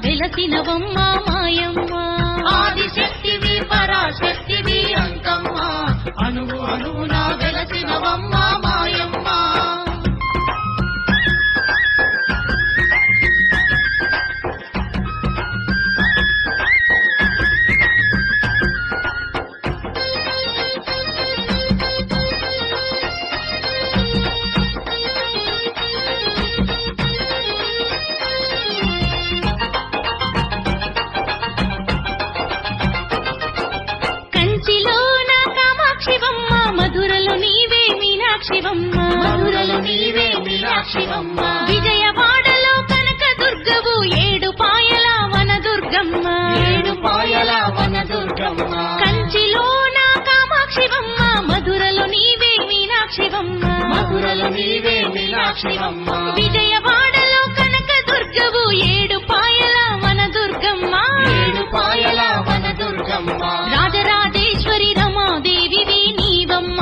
వెలసినవమ్మ మాయమ్మ ఆదిశక్తివి పరాశక్తివి అంకమ్మ అణువు అణువున వెలసినవమ్మ మాయమ్మ శివమ్మ విజయవాడలో కనక దుర్గవు ఏడు పాయల వన దుర్గమ్మ ఏడు పాయల వన దుర్గమ్మ కంచిలోన కామాక్షివమ్మ మధురలో నీవే మీనాక్షివమ్మ మధురలో నీవే మీనాక్షివమ్మ విజయవాడలో కనక దుర్గవు ఏడు పాయల వన దుర్గమ్మ ఏడు పాయల వన దుర్గమ్మ రాజరాజేశ్వరి రమాదేవివి నీవమ్మ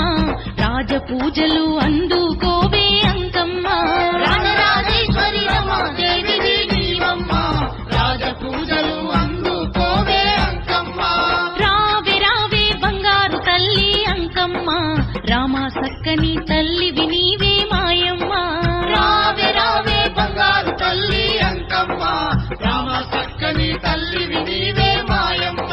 రాజ పూజలు అందుకోవే అంకమ్మ రాజరాజేశ్వరి రమాదేవివి నీవమ్మ రాజ పూజలు అందుకోవే అంకమ్మ రావే రావే బంగారు తల్లి అంకమ్మ రామ సక్కని తల్లివి నీవే మాయమ్మ రావే రావే బంగారు తల్లి అంకమ్మ రామ సక్కని తల్లివి నీవే మాయమ్మ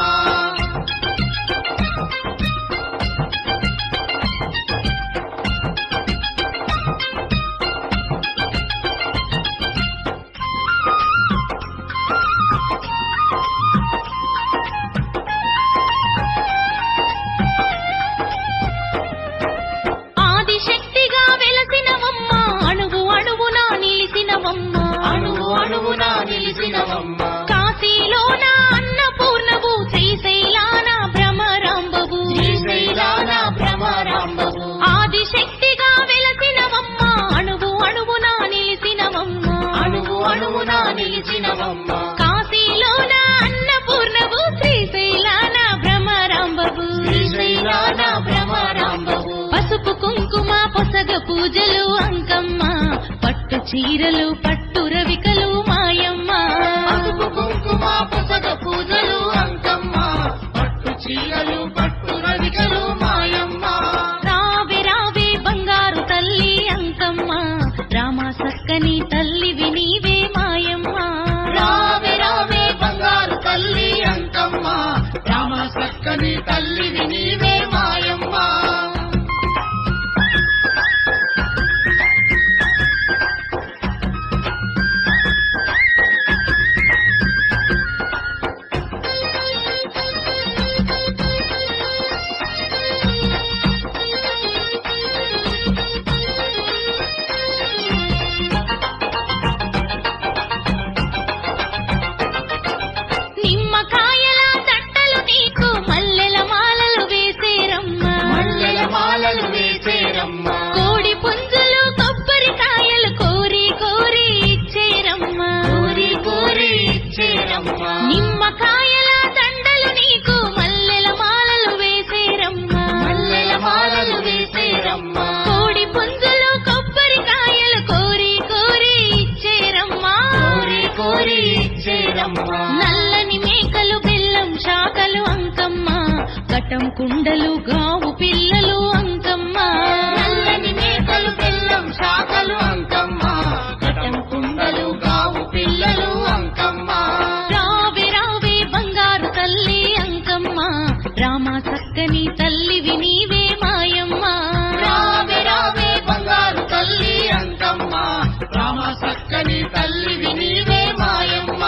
కాశీలోన అన్నపూర్ణవు శ్రీశైలాన భ్రమరాంబవు ఆదిశక్తిగా వెలసినవమ్మ అణువు అణువున నిలిచినవమ్మ కాశీలోన అన్నపూర్ణవు శ్రీశైలాన భ్రమరాంబవు పసుపు కుంకుమ పొసగ పూజలు అంకమ్మ పట్టు చీరలు పట్టు రవికలు మాయమ్మ పసుపు కుంకుమ పొసగ పూజలు అంకమ్మ పట్టు చీరలు పట్టు రవికలు మాయమ్మ రావే రావే బంగారు తల్లి అంకమ్మ రామ సక్కని తల్లివి నీవే మాయమ్మ రావే రావే బంగారు తల్లి అంకమ్మ రామ సక్కని తల్లివి నీవే మాయమ్మ నిమ్మకాయల తట్టలు నీకు మల్లెల మాలలు వేసేరమ్మ కోడి పుంజులు కొబ్బరికాయలు కోరి కోరి ఇచ్చేరమ్మ నిమ్మకాయల దండలు నీకు మల్లెల మాలలు వేసేరమ్మ కోడి పుంజులు కొబ్బరికాయలు కోరి కోరి ఇచ్చేరమ్మ నల్లని మేకలు బెల్లం శాఖలు అంకమ్మ కటం కుండలు గావు పిల్లలు అంకమ్మ నల్లని మేకలు బెల్లం శాఖలు అంకమ్మ కటం కుండలు గావు పిల్లలు అంకమ్మ రావే రావే బంగారు తల్లి అంకమ్మ రామ సక్కని తల్లివి నీవే మాయమ్మ రావే రావే బంగారు తల్లి అంకమ్మ రామ సక్కని తల్లివి నీవే మాయమ్మ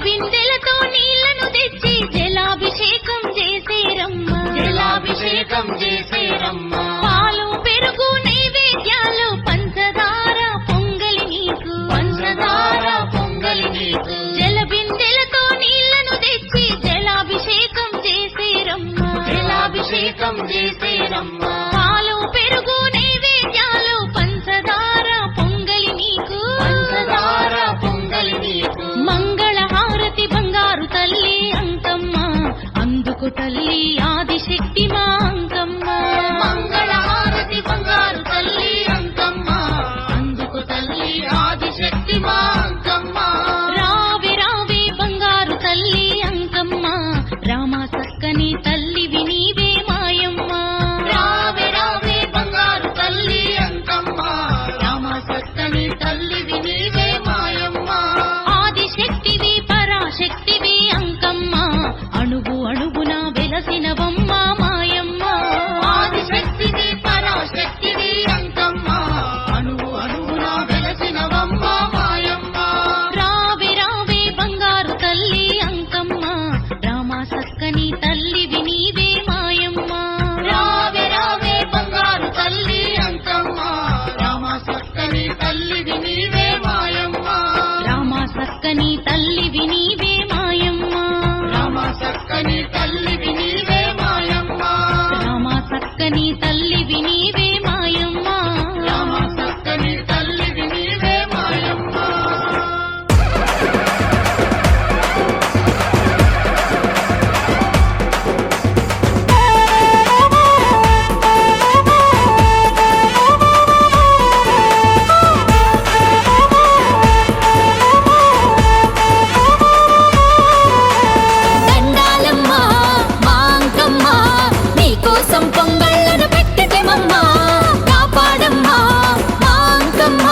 బిందెలతో నీళ్లను తెచ్చి జలాభిషేకం చేసేరమ్మా. జలాభిషేకం చేసేరమ్మా. పాలు పెరుగు నైవేద్యాలు పంచదార పొంగలి నీకు. పంచదార పొంగలి నీకు. జల బిందెలతో నీళ్లను తెచ్చి జలాభిషేకం చేసేరమ్మా. జలాభిషేకం చేసేరమ్మా. పాలు పెరుగు నైవేద్యాలు పంచదార పొంగలి నీకు. పంచదార పొంగలి నీకు. మంగళ హారతి బంగారు తల్లి అంకమ్మ, అందుకు తల్లి ఆదిశక్తి మా అంకమ్మ. మంగళ హారతి బంగారు తల్లి అంకమ్మ, అందుకు తల్లి ఆదిశక్తి మా అంకమ్మ. రావే రావే బంగారు తల్లి అంకమ్మ, రామ సక్కని తల్లివి నీవే మాయమ్మ. రావే రావే బంగారు తల్లి అంకమ్మ, రామ సక్కని తల్లివి నీవే మాయమ్మ. ఆదిశక్తివి పరాశక్తివి అంకమ్మ, అణువు అణువున వెలసినవమ్మ మాయమ్మ. ఆదిశక్తివి పరాశక్తివి అంకమ్మ, అణువు అణువున వెలసినవమ్మ మాయమ్మ. రావే రావే బంగారు తల్లి అంకమ్మ, రామ సక్కని తల్లివి నీవే మాయమ్మ. రావే రావే బంగారు తల్లి అంకమ్మ, రామ సక్కని తల్లివి నీవే మాయమ్మ. రామ సక్కని తల్లివి నీవే మాయమ్మ. రామ సక్కని తల్లివి నీవే మాయమ్మ. రామ సక్కని తల్లివి నీవే మాయమ్మ. రామ సక్కని తల్లివి నీవే మాయమ్మ. దండాలమ్మా మా అంకమ్మ, నీకోసం పొంగళ్ళను పెట్టెమమ్మా. కాపాడమ్మా మా అంకమ్మ,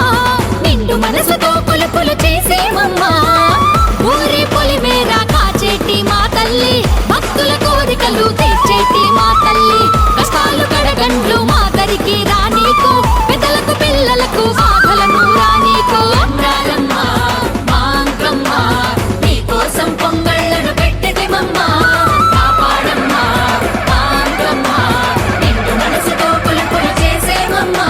నిండు మనసుతో కొలుపులు చేసేమమ్మా. ఊరి పొలిమేర కాచేటి మా తల్లి, భక్తుల కోరికలు తీర్చేటి మా తల్లి. కష్టాలు కడగండ్లు మా దరికి రానీకు, పెద్దలకు పిల్లలకు బాధలను రానీకు. దండాలమ్మా మా అంకమ్మ, నీకోసం పొంగళ్ళను పెట్టెమమ్మా. కాపాడమ్మా మా అంకమ్మ, నిండు మనసుతో కొలుపులు చేసేమమ్మా.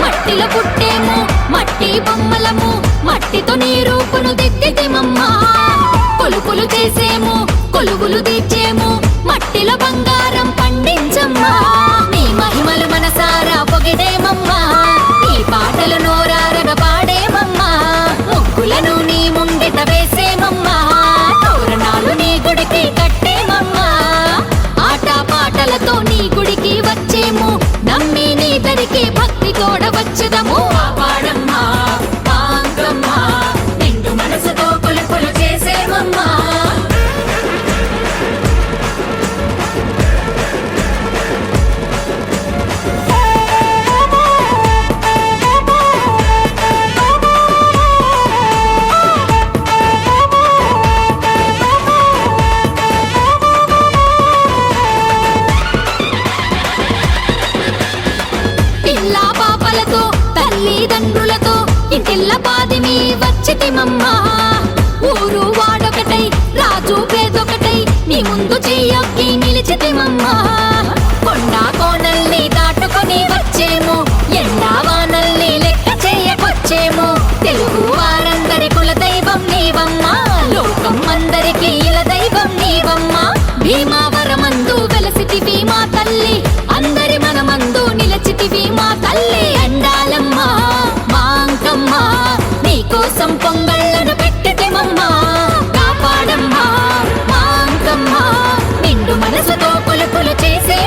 మట్టిలో పుట్టేము మట్టి బొమ్మలము, మట్టితో నీ రూపును దిద్దితిమమ్మా. కొలుపులు చేసేము కొలువులు తీర్చేము, మట్టిలో బంగారం పండించమ్మా. నీ మహిమలు మనసారా పొగిడేమమ్మా, నీ పాటలు నోరారగ పాడేమమ్మా. ముగ్గులను నీ ముంగిట వేసేమమ్మా, తోరణాలు నీ గుడికి కట్టేమమ్మా. ఆట పాటలతో నీ గుడికి వచ్చేము, నమ్మి నీ దరికి భక్తి తోడ వచ్చదము. కాపాడమ్మా మా అంకమ్మ, నిండు మనసుతో కొలుపులు చేసేమమ్మా. పిల్ల పాపలతో తల్లిదండ్రులతో ఇంటిల్ల పాదిమి వచ్చితిమమ్మా. ఊరు వాడొకటై రాజు పేదొకటై నీ ముందు చెయ్యొక్కి నిలిచితిమమ్మా. కొండ కోనల్ని దాటుకొని వచ్చేము, ఎండా వానల్ని లెక్క చేయకొచ్చేము. తెలుగు వారందరి కుల దైవం నీవమ్మా, లోకం అందరికి ఇల దైవం నీవమ్మా. భీమావరమందు వెలసితివి మా తల్లి, అందరి మనమందు నిలచితివి మా తల్లి. అండాలమ్మా మా అంకమ్మ, నీకోసం పొంగళ్ళను పెట్టెమమ్మా. కాపాడమ్మా మా అంకమ్మ, నిండు మనసుతో కొలుపులు చేసే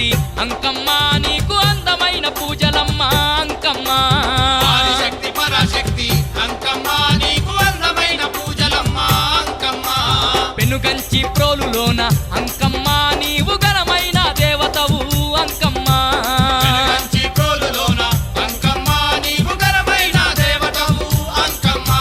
పరాశక్తి అంకమ్మ నీకు అందమైన పూజలమ్మ అంకమ్మ ఆదిశక్తి పరాశక్తి అంకమ్మ నీకు అందమైన పూజలమ్మ అంకమ్మ పెనుగంచి ప్రోలులోన అంకమ్మ నీవు ఘనమైన దేవతవు అంకమ్మ వెనుగంచి ప్రోలులోన అంకమ్మ నీవు ఘనమైన దేవతవు అంకమ్మ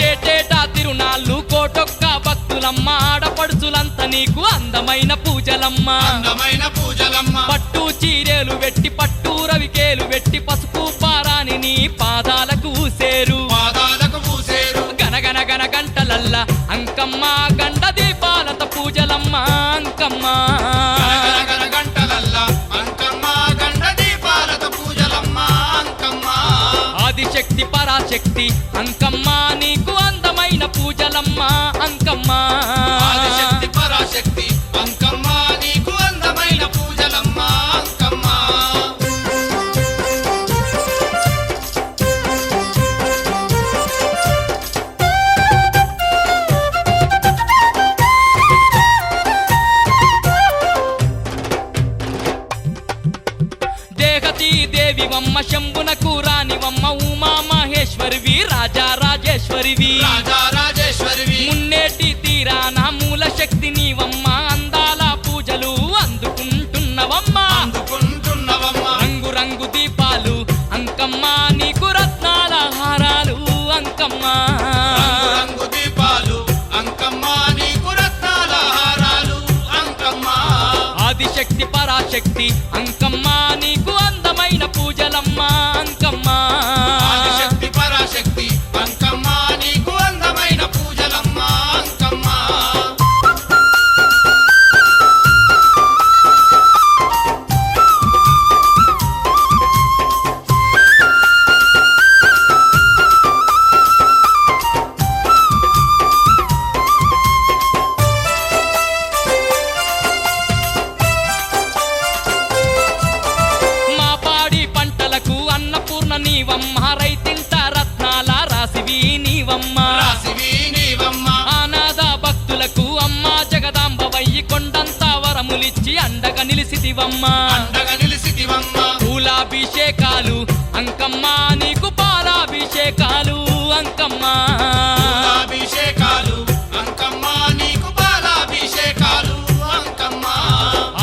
ఏటేటా తిరునాళ్ళు కోటొక్క భక్తులమ్మ ఆడపడుచులంత నీకు అందమైన పూజలమ్మ అందమైన పూజలమ్మ పట్టు చీరేలు వెట్టి పట్టు రవికేలు వెట్టి పసుపు పారాని నీ పాదాలకు ఊసేరు పాదాలకు పూసేరు గనగన గన గంటలల్ల అంకమ్మ గండ దీపాలత పూజలమ్మ అంకమ్మ గనగన గంటలల్ల అంకమ్మ గండ దీపాలతో పూజలమ్మ అంకమ్మ ఆదిశక్తి పరాశక్తి అంకమ్మ నీకు అందమైన పూజలమ్మ అంకమ్మ ఆదిశక్తి పరాశక్తి అంకమ్మ నీకు అందమైన పూజలమ్మ అంకమ్మ దేహతి దేవివమ్మ శంభునకు రానివమ్మ ఉమా మహేశ్వరివి రాజా రాజేశ్వరివి రాజా రాజేశ్వరివి మున్నేటి తీరాన మూల శక్తి నీవమ్మ అందాల పూజలు అందుకుంటున్నవమ్మ అందుకుంటున్నవమ్మ రంగు రంగు దీపాలు అంకమ్మ నీకు రత్నాల హారాలు అంకమ్మ రంగు రంగు దీపాలు అంకమ్మ నీకు రత్నాల హారాలు అంకమ్మ ఆదిశక్తి పరాశక్తి అంకమ్మ నీకు అందమైన పూజలమ్మ అంకమ్మ ఆదిశక్తి పరాశక్తి అంకమ్మ నీకు అందమైన పూజలమ్మ అంకమ్మ మా పాడి పంటలకు అన్నపూర్ణ నీవమ్మ రైతింట రత్నాల రాసివి నీవమ్మ రాసివి నీవమ్మ ఆనాద భక్తులకు అమ్మ జగదాంబ వయ్యి కొండంత వరములిచ్చి అండగా నిలిసిదివమ్మ అండగా నిలిసిదివమ్మ పూలాభిషేకాలు అంకమ్మ నీకు పాలాభిషేకాలు అంకమ్మ అభిషేకాలు అంకమ్మ నీకు బాలాభిషేకాలు అంకమ్మ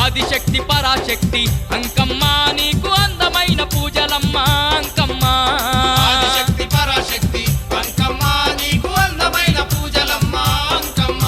ఆదిశక్తి పరాశక్తి అంకమ్మ నీకు అందమైన పూజలమ్మ అంకమ్మ ఆదిశక్తి పరాశక్తి అంకమ్మ నీకు అందమైన పూజలమ్మ అంకమ్మ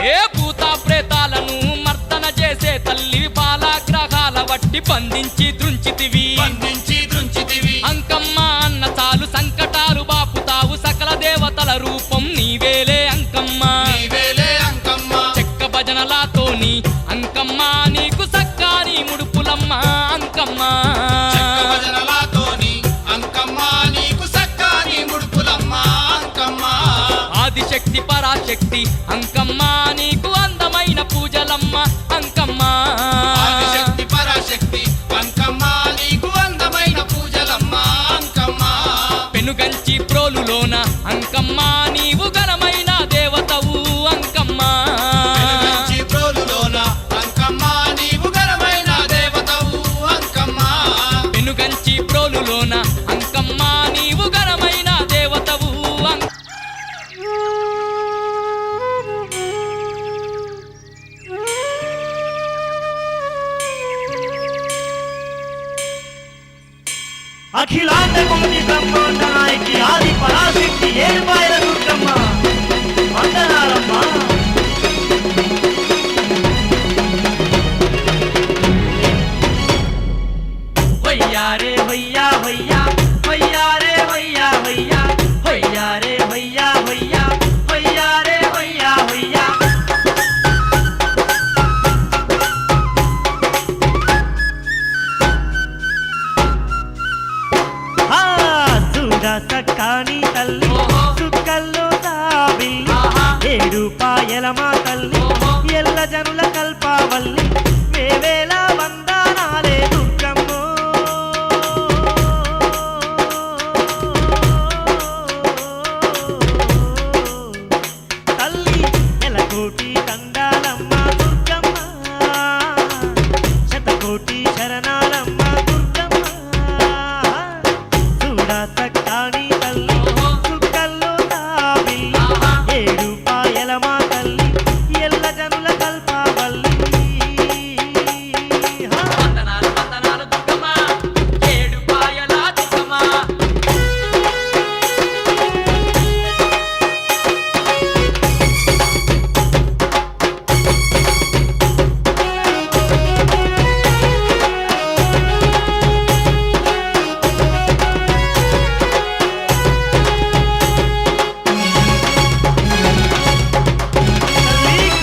ఏ భూత ప్రేతాలను మర్దన చేసే తల్లి బాలాగ్రహాల వట్టి బంధించి దృంచితివి బంధించి దృంచితివి అంకమ్మ అన్న చాలు సంకటాలు బాపుతావు సకల దేవతల రూపం నీవేలే అంకమ్మ నీవేలే అంకమ్మ చెక్క భజనలాతోని అంకమ్మ నీకు సక్కాని ముడుపులమ్మ అంకమ్మ చెక్క భజనలతోని అంకమ్మ నీకు సక్కాని ముడుపులమ్మ అంకమ్మ ఆదిశక్తి పరాశక్తి అంకమ్మ నీకు అందమైన పూజలమ్మ అంకమ్మ ఆదిశక్తి పరాశక్తి అంకమ్మ నీకు అందమైన పూజలమ్మ అంకమ్మ పెనుగంచి ప్రోలులోన అంకమ్మ నీవు ఘనమైన దేవతవు అంకమ్మ వెలుగంచి ప్రోలులోన అంకమ్మ నీవు ఘనమైన దేవతవు అంకమ్మ పెనుగంచి ప్రోలులోన అంకమ్మ నీవు ఘనమైన దేవతవు అఖిలాండ కోటి బ్రహ్మాండ నాయకి ఆది పరాశక్తి ఏడుపాయల దుర్గమ్మ వందనాలమ్మ వయ్యారే వయ్యా వయ్యా వయ్యారే వయ్యా వయ్యా వయ్యారే వయ్యా వయ్యా వయ్యారే వయ్యా ఎలమా తల్లి ఎల్ల జనుల కల్పావల్లి వేవేల వందనాలే దుర్గమ్మో తల్లి ఎలకోటి దండాలమ్మ దుర్గమ్మ శతకోటి శరణాలమ్మ దుర్గమ్మ చూడ సక్కాని తల్లి సుక్కల్లో తాబిల్లి ఏడు పాయలమా తల్లి ఎల్ల జనుల కల్పావల్లి వందనాలు వందనాలు దుర్గమ్మ ఏడు పాయల దుర్గమ్మ తల్లి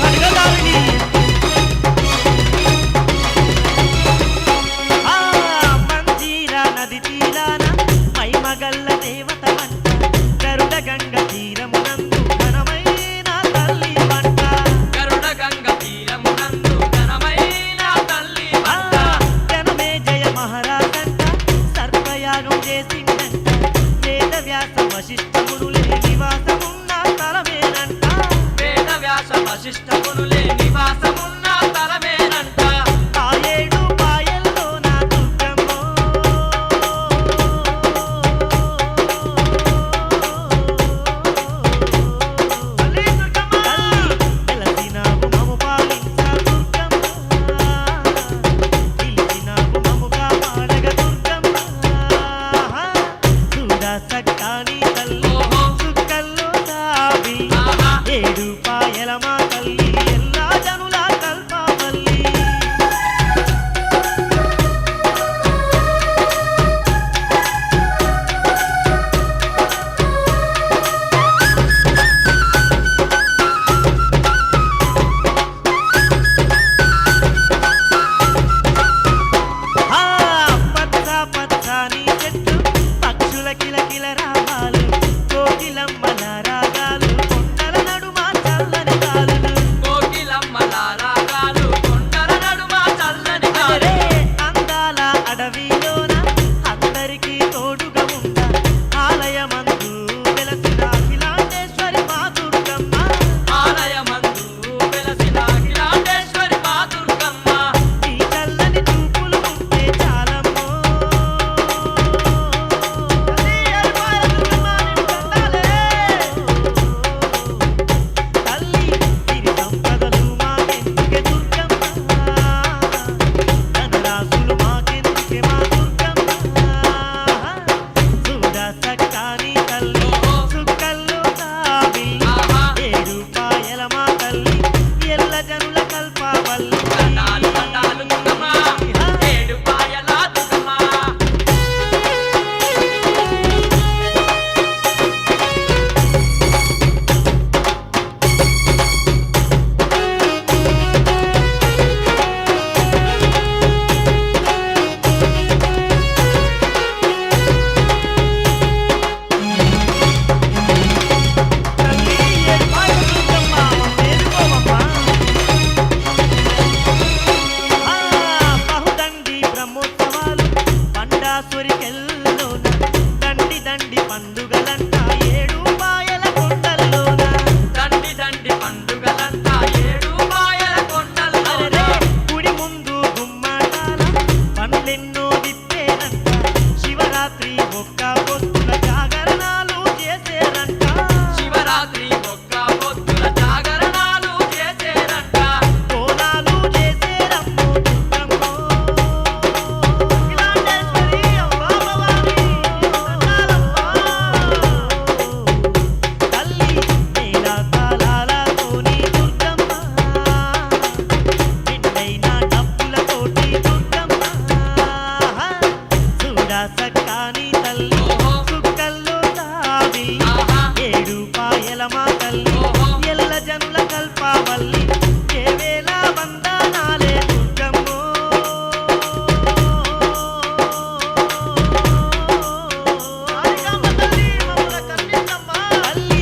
ఖడ్గదారిణి మంజీరా నది తీరాన మైమగల్ల దేవత వంట గరుడ గంగ తీరమునందు ఘనమైన తల్లి వంట గరుడ గంగ తీరమునందు ఘనమైన తల్లి వంట జనమే జయ మహారాజంట సర్వయాగం చేసిందంట వేద వ్యాస వశిష్ఠమునులే నివాసమున్న స్థలమేనంట వేద వ్యాస వశిష్ఠమునులే నివాసమున్న తలమేనంట ఆ ఏడు పాయల్లో నా దుర్గమ్మో తల్లి వెలసినావు మము పాలించ దుర్గమ్మ పిలిచినావు మముగా పాడగ దుర్గమ్మ చూడ సక్కాని తల్లి సుక్కల్లో తాబి ఏడు పాయలమా తల్లి ఎల్లా జనుల కల్పావల్లి పచ్చ పచ్చని చెట్టు పక్షుల కిలకిల రావాలు కోకిలమ్మల రాగాలు కొండల నడుమ చల్లని గాలులు కోకిలమ్మల రాగాలు కొండల నడుమ చల్లని అరే గాలి అందాల అడవిలోన అందరికీ తోడుగా ఉండ ఆలయమందు వెలసిన అఖిలాండేశ్వరి మా దుర్గమ్మ ఆలయమందు వెలసిన అఖిలాండేశ్వరి మా దుర్గమ్మ నీ చల్లని చూపులు ఉంటే చాలమ్మో తల్లి అల్పాయ దుర్గమ్మ నిన్ను దండాలే తల్లి సిరి సంపదలు మాకెందుకే దుర్గమ్మ ధనరాశులు మాకెందుకే మా దుర్గమ్మ చూడ సక్కాని తల్లి సుక్కల్లో తాబి ఏడు పాయల మా తల్లి ఎల్ల జనుల కల్పావల్లి దండాలు దండాలు దుర్గమ్మ ఏడు పాయల దుర్గమ్మ తల్లి ఏడు పాయల దుర్గమ్మ మేలుకోవమ్మా బహుదండి బ్రహ్మోత్సవాలు పండాసురికెల్లోన దండి దండి పండుగలంట ఏడు పాయల కొండల్లోన దండి దండి పండుగలంతా ఏడు పాయల కొండల్లోన అరెరే గుడి ముందు గుమ్మటాల పండ్లెన్నో దిప్పేనంట శివరాత్రి ఒక్క పొత్తుల జాగరణాలు చేసేరంట శివరాత్రి ఒక్క పొద్దుల జాగరణాలు చేసేరంట కోలాలు చేసేరమ్మో దుర్గమ్మో అఖిలాండేశ్వరి అమ్మా భవాని దండాలమ్మా తల్లి నీల తాళాలతోని దుర్గమ్మ నిండైన డప్పులతోటి దుర్గమ్మ చూడ సక్కాని తల్లి సుక్కల్లో తావి ఏడు పాయల మా తల్లి ఎల్ల జనుల కల్పావల్లి ఏవేల వందనాలే దుర్గమ్మో ఆదికాంబ తల్లి మమ్ముల కరుణించమ్మా తల్లి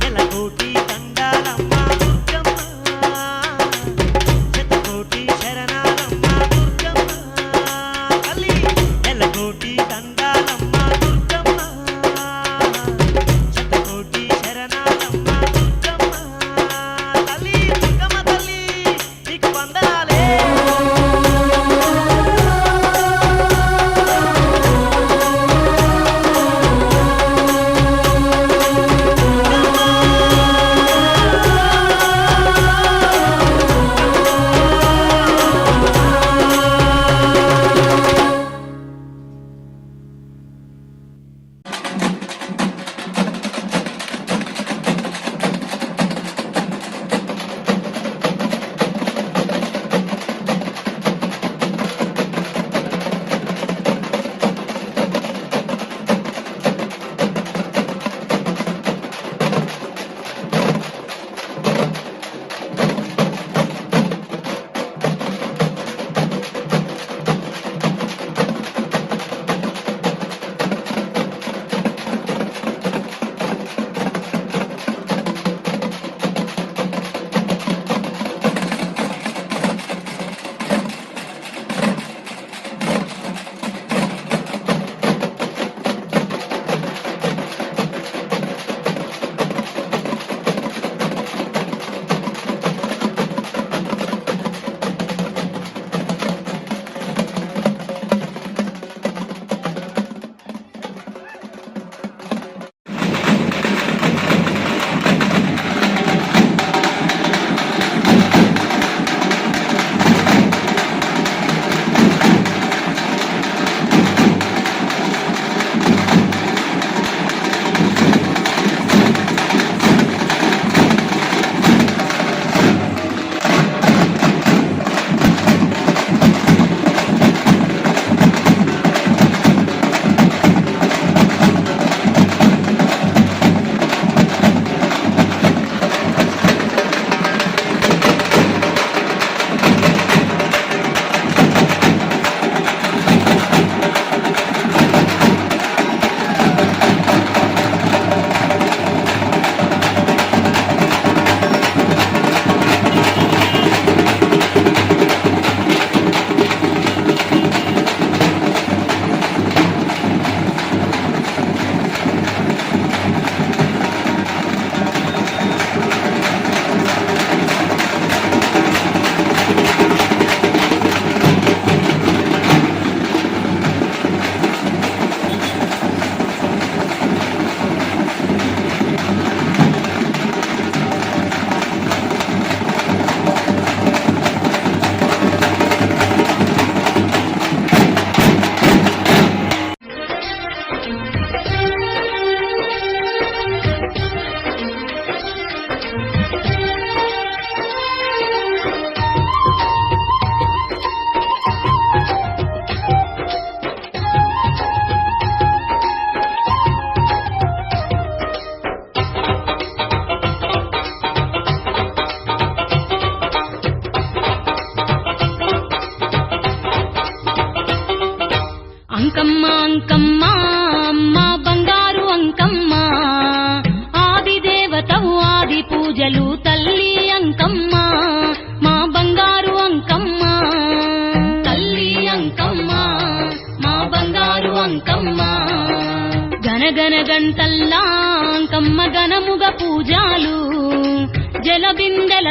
ఎలకోటి దండాలమ్మ దుర్గమ్మ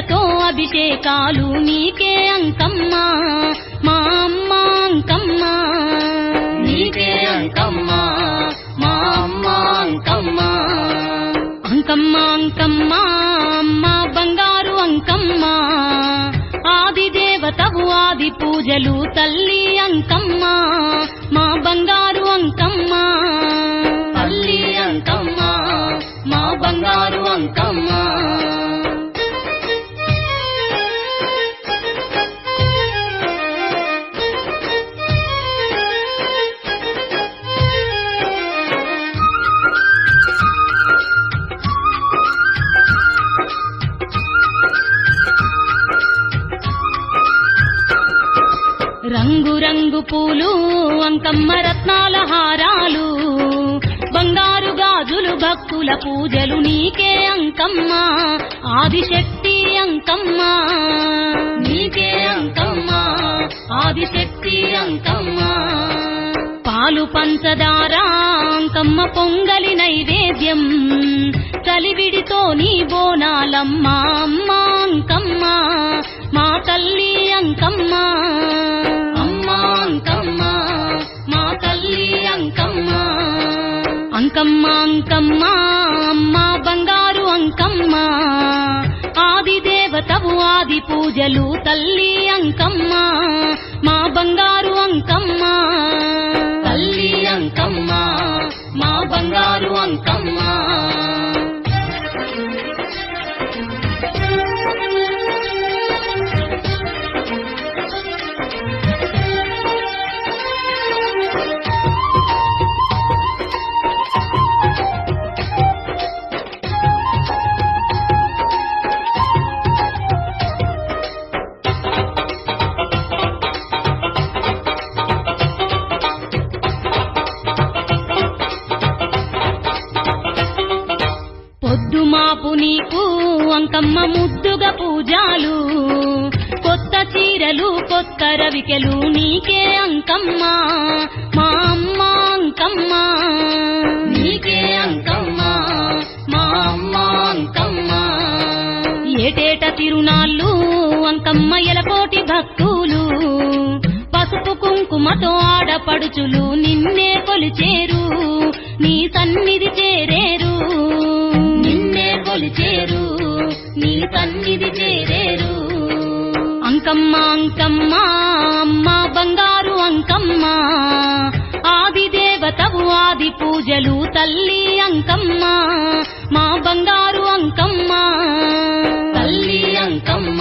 పూజలతో అభిషేకాలు నీకే అంకమ్మ మా అమ్మ అంకమ్మ నీకే అంకమ్మ మా అమ్మ అంకమ్మ అంకమ్మ అంకమ్మ అమ్మ బంగారు అంకమ్మ ఆది దేవతవు ఆది పూజలు తల్లి అంకమ్మ మా బంగారు అంకమ్మ తల్లి అంకమ్మ మా బంగారు అంకమ్మ రంగు రంగు పూలు అంకమ్మ రత్నాల హారాలు బంగారు గాజులు భక్తుల పూజలు నీకే అంకమ్మ ఆదిశక్తి అంకమ్మ నీకే అంకమ్మ ఆదిశక్తి అంకమ్మ పాలు పంచదార అంకమ్మ పొంగలి నైవేద్యం కలివిడితో నీ బోనాలమ్మ అమ్మ అంకమ్మ మా తల్లి అంకమ్మ అమ్మ అంకమ్మ మా తల్లి అంకమ్మ అంకమ్మ అంకమ్మ అమ్మ బంగారు అంకమ్మ ఆది దేవతవు ఆది పూజలు తల్లి అంకమ్మ మా బంగారు అంకమ్మ తల్లి అంకమ్మ మా బంగారు అంకమ్మ పొద్దుమాపు నీకు అంకమ్మ ముద్దుగా పూజాలు కొత్త చీరలు కొత్త రవికెలు నీకే అంకమ్మ మా అమ్మ అంకమ్మ నీకే అంకమ్మ మా అమ్మ అంకమ్మ ఏటేట తిరునాళ్ళు అంకమ్మ ఎలకోటి భక్తులు పసుపు కుంకుమతో ఆడపడుచులు నిన్నే కొలిచేరు నీ సన్నిధి చేరేరు నిన్నే కొలిచేరు నీ సన్నిధి చేరేరు అంకమ్మ అంకమ్మ అమ్మ బంగారు అంకమ్మ ఆది దేవతవు ఆది పూజలు తల్లి అంకమ్మ మా బంగారు అంకమ్మ తల్లి అంకమ్మ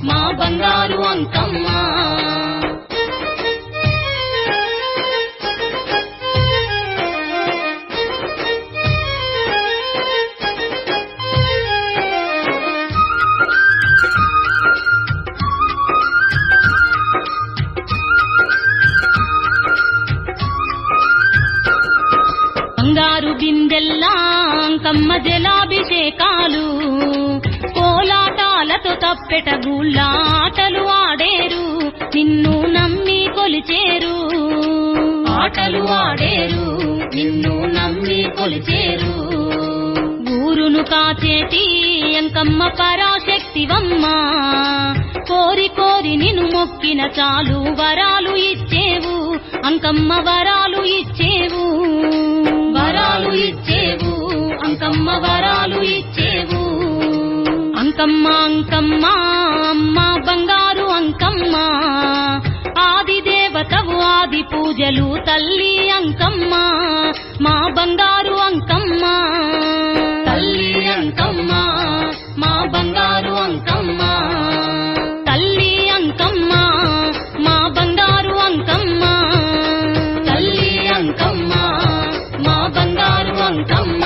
మా బంగారు అంకమ్మ బంగారు బిందెల్లా అంకమ్మ జలాభిషేకాలు కోలాటాలతో తప్పెట గుళ్ళాటలు ఆడేరు నిన్ను నమ్మి కొలిచేరు ఆటలు ఆడేరు నిన్ను నమ్మి కొలిచేరు ఊరును కాచేటి అంకమ్మ పరాశక్తివమ్మ కోరి కోరి నిన్ను మొక్కిన చాలు వరాలు ఇచ్చేవు అంకమ్మ వరాలు ఇచ్చేవు వరాలు ఇచ్చేవు అంకమ్మ వరాలు ఇచ్చేవు అంకమ్మ అంకమ్మ అమ్మ బంగారు అంకమ్మ ఆది దేవతవు ఆది పూజలు తల్లి అంకమ్మ మా బంగారు అంకమ్మ తల్లి అంకమ్మ మా బంగారు అంకమ్మ తల్లి అంకమ్మ మా బంగారు అంకమ్మ తల్లి అంకమ్మ మా బంగారు అంకమ్మ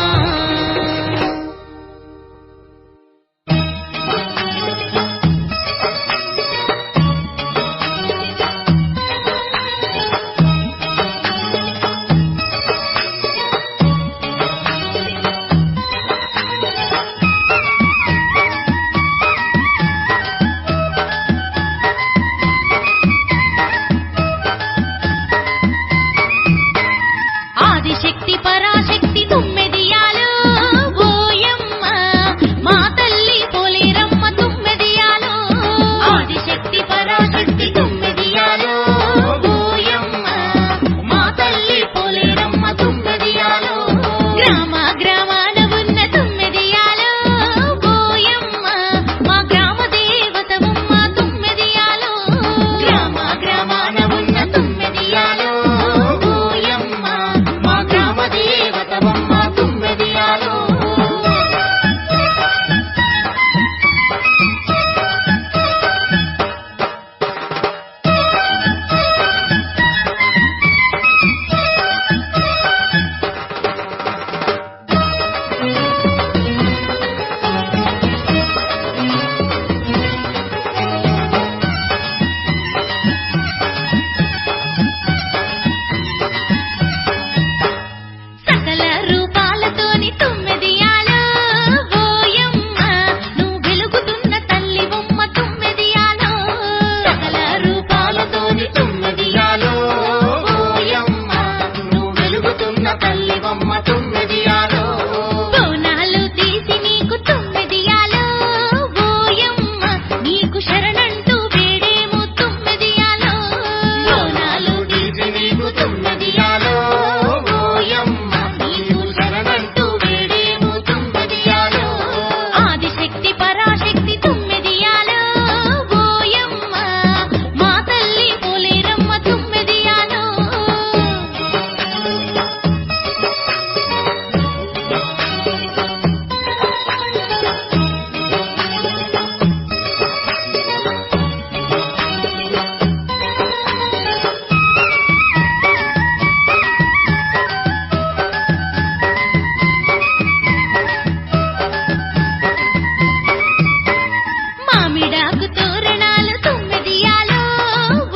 మామిడాకు తోరణాలు తుమ్మెదియాలో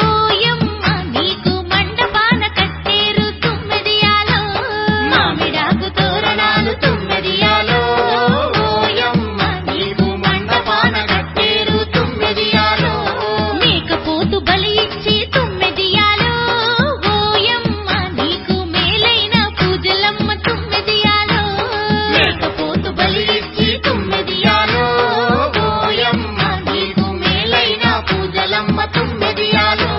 ఓయమ్మ నీకు మండపాన కట్టేరు తుమ్మెదియాలో మామిడాకు తోరణాలు తుమ్మెదియాలో ఓయమ్మ నీకు మండపాన కట్టేరు తుమ్మెదియాలో మేకపోతు బలి ఇచ్చి తుమ్మెదియాలో ఓయమ్మ నీకు మేలైన పూజలమ్మ తుమ్మెదియాలో మేకపోతు బలి ఇచ్చి తుమ్మెదియాలో ఓయమ్మ నీకు మేలైన పూజలమ్మ తుమ్మెదియాలో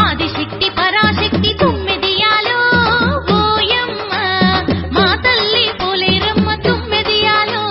ఆదిశక్తి పరాశక్తి తుమ్మెదియాలో ఓయమ్మ మా తల్లి పోలేరమ్మ తుమ్మెదియాలో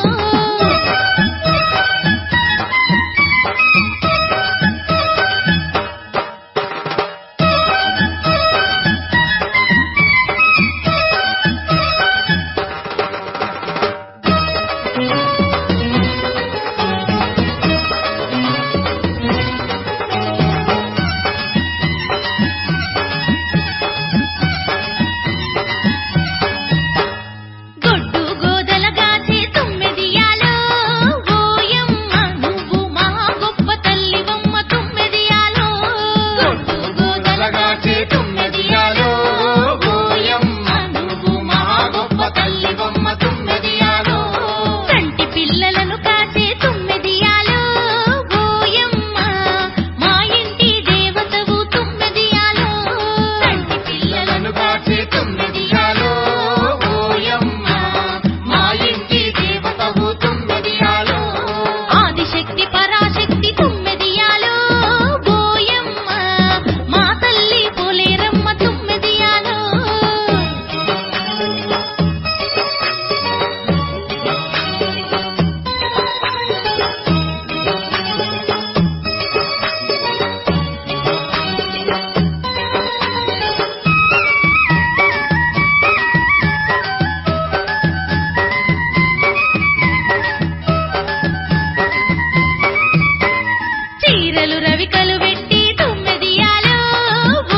గొడ్డు గోదలగాచే తుమ్మెదియాలో ఓయమ్మ నువ్వు మా గొప్ప తల్లివమ్మ తుమ్మెదియాలో గొడ్డు గోదలగాచే తుమ్మెదియాలో ఓయమ్మ నువ్వు మా గొప్ప తల్లివమ్మ తుమ్మెదియాలో కంటి పిల్లలను కాచే తుమ్మెదియాలో ఓయమ్మ మా ఇంటి దేవతవు తుమ్మెదియాలో కంటి పిల్లలను కాచే తుమ్మెదియాలో ఓయమ్మ మా ఇంటి దేవతవు తుమ్మెదియాలో ఆదిశక్తి పరాశక్తి తుమ్మెదియాలో ఓయమ్మ మా తల్లి పోలేరమ్మ తుమ్మెదియాలో చీరలు రవికలు పెట్టి తుమ్మెదియాలో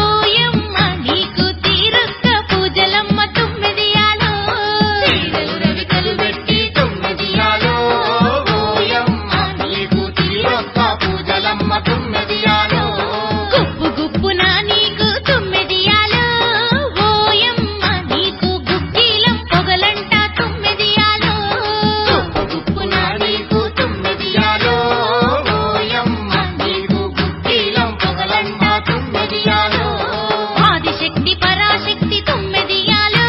ఓయమ్మ నీకు తీరొక్క పూజలమ్మ తుమ్మెదియాలో చీరలు రవికలు పెట్టి తుమ్మెదియాలో ఓయమ్మ నీకు తీరొక్క పూజలమ్మ తుమ్మెదియాలో గుప్పు గుప్పున నీకు తుమ్మెదియాలో ఓయమ్మ నీకు గుగ్గిలం పొగలంట తుమ్మెదియాలో గుప్పు గుప్పున నీకు తుమ్మెదియాలో ఓయమ్మ నీకు గుగ్గిలం పొగలంట తుమ్మెదియాలో ఆదిశక్తి పరాశక్తి తుమ్మెదియాలో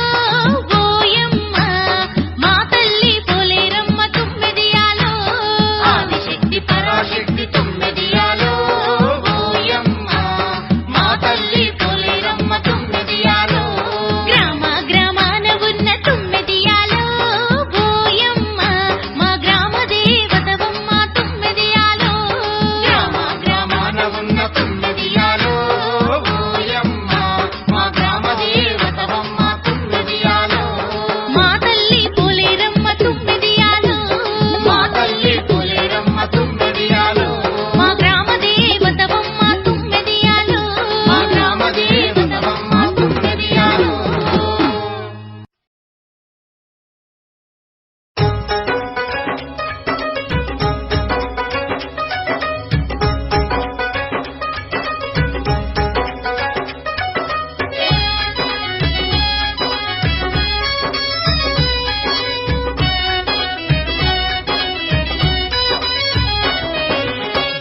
ఓయమ్మ మా తల్లి పోలేరమ్మ తుమ్మెదియాలో ఆదిశక్తి పరాశక్తి తుమ్మెదియాలో ఓయమ్మ మా తల్లి పోలేరమ్మ తుమ్మెదియాలో గ్రామ గ్రామాన ఉన్న తుమ్మెదియాలో ఓయమ్మ మా గ్రామ దేవతవమ్మ తుమ్మెదియాలో గ్రామ గ్రామాన ఉన్న తుమ్మెదియాలో ఓయమ్మ మా గ్రామ దేవతవమ్మ తుమ్మెదియాలో మా తల్లి పోలేరమ్మ తుమ్మెదియాలో మా తల్లి పోలేరమ్మ తుమ్మెదియాలో మా గ్రామ దేవతవమ్మ తుమ్మెదియాలో మా గ్రామ దేవతవమ్మ తుమ్మెదియాలో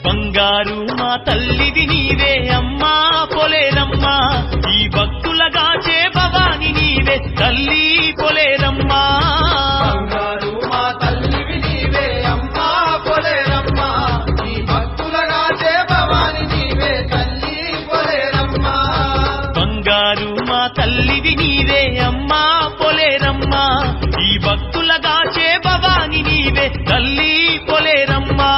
బంగారు మా తల్లివి నీవే అమ్మా పొలేరమ్మా ఈ భక్తులగాచే భవాని నీవే తల్లి పొలేరమ్మా బంగారు మా తల్లివి నీవే అమ్మా పొలేరమ్మా ఈ భక్తులగాచే భవాని నీవే తల్లి పొలేరమ్మా బంగారు మా తల్లివి నీవే అమ్మా పొలేరమ్మా ఈ భక్తులగాచే భవాని నీవే తల్లి పొలేరమ్మా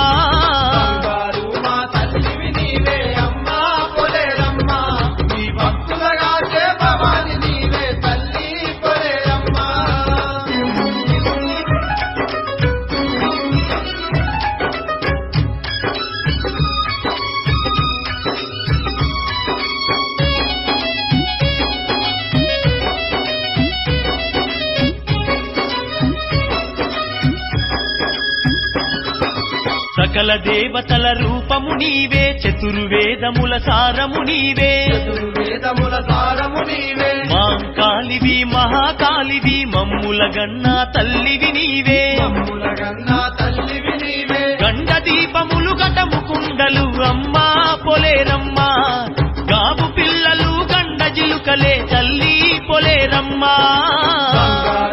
బంగారు మా తల్లివి నీవే అమ్మా పొలేరమ్మా ఈ భక్తులగాచే భవాని నీవే తల్లి పొలేరమ్మా సకల సకల దేవతల రూపము నీవే చతుర్వేదముల సారము నీవే చతుర్వేదముల సారము నీవే మాంకాళివి మహాకాళివి మమ్ముల గన్నా తల్లివి నీవే మమ్ముల గన్నా తల్లివి నీవే గండ దీపములు ఘటము కుండలు అమ్మా పొలేరమ్మా గాబు పిల్లలు గండ జిలుకలే తల్లి పొలేరమ్మా బంగారు